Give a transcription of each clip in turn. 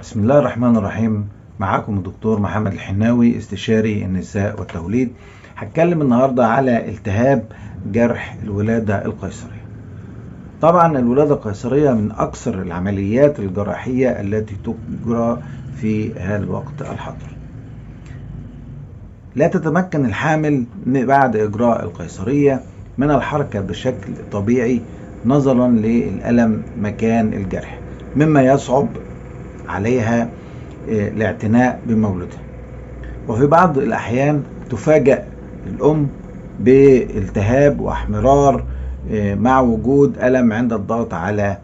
بسم الله الرحمن الرحيم. معاكم الدكتور محمد الحناوي، استشاري النساء والتوليد. هتكلم النهاردة على التهاب جرح الولادة القيصرية. طبعا الولادة القيصرية من أكثر العمليات الجراحية التي تجرى في هذا الوقت الحاضر. لا تتمكن الحامل بعد إجراء القيصرية من الحركة بشكل طبيعي نظرا للألم مكان الجرح، مما يصعب عليها الاعتناء بمولودها. وفي بعض الأحيان تفاجأ الأم بالتهاب واحمرار مع وجود ألم عند الضغط على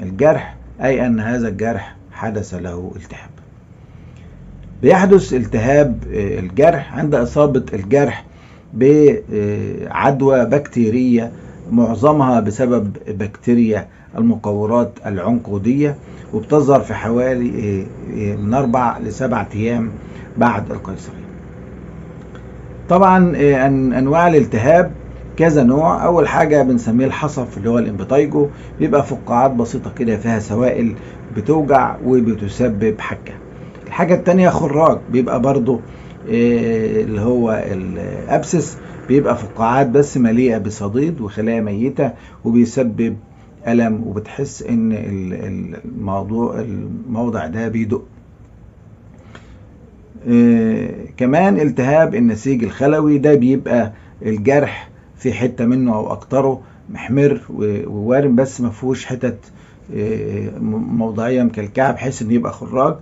الجرح، أي أن هذا الجرح حدث له التهاب. بيحدث التهاب الجرح عند إصابة الجرح بعدوى بكتيرية، معظمها بسبب بكتيريا المقورات العنقودية، وبتظهر في حوالي من 4 ل 7 أيام بعد القيصرية. طبعا أنواع الالتهاب كذا نوع. أول حاجة بنسميه الحصف اللي هو الامبيتايجو، بيبقى فقاعات بسيطة كده فيها سوائل بتوجع وبتسبب حكة. الحاجة التانية خراج، بيبقى برضو اللي هو الأبسس، بيبقى فقاعات بس مليئة بصديد وخلايا ميتة وبيسبب ألم، وبتحس إن الموضع ده بيدق. كمان التهاب النسيج الخلوي، ده بيبقى الجرح في حتة منه أو أكتره محمر ووارم بس ما فيهوش حتت موضعية مكلكعة بحيث إن يبقى خراج،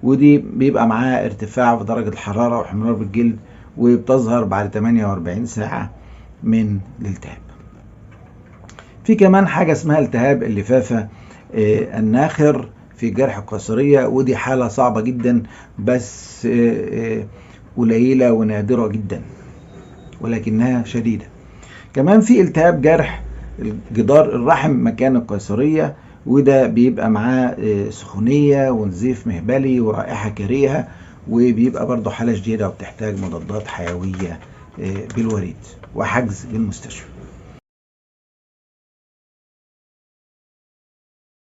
ودي بيبقى معاها ارتفاع في درجة الحرارة واحمرار بالجلد، وبتظهر بعد 48 ساعة من الالتهاب. في كمان حاجة اسمها التهاب اللفافة الناخر في جرح القيصرية، ودي حالة صعبة جدا بس قليلة ونادرة جدا ولكنها شديدة. كمان في التهاب جرح جدار الرحم مكان القيصرية، وده بيبقى معاه سخونية ونزيف مهبلي ورائحة كريهة، وبيبقى برضه حالة شديدة وبتحتاج مضادات حيوية بالوريد وحجز بالمستشفى.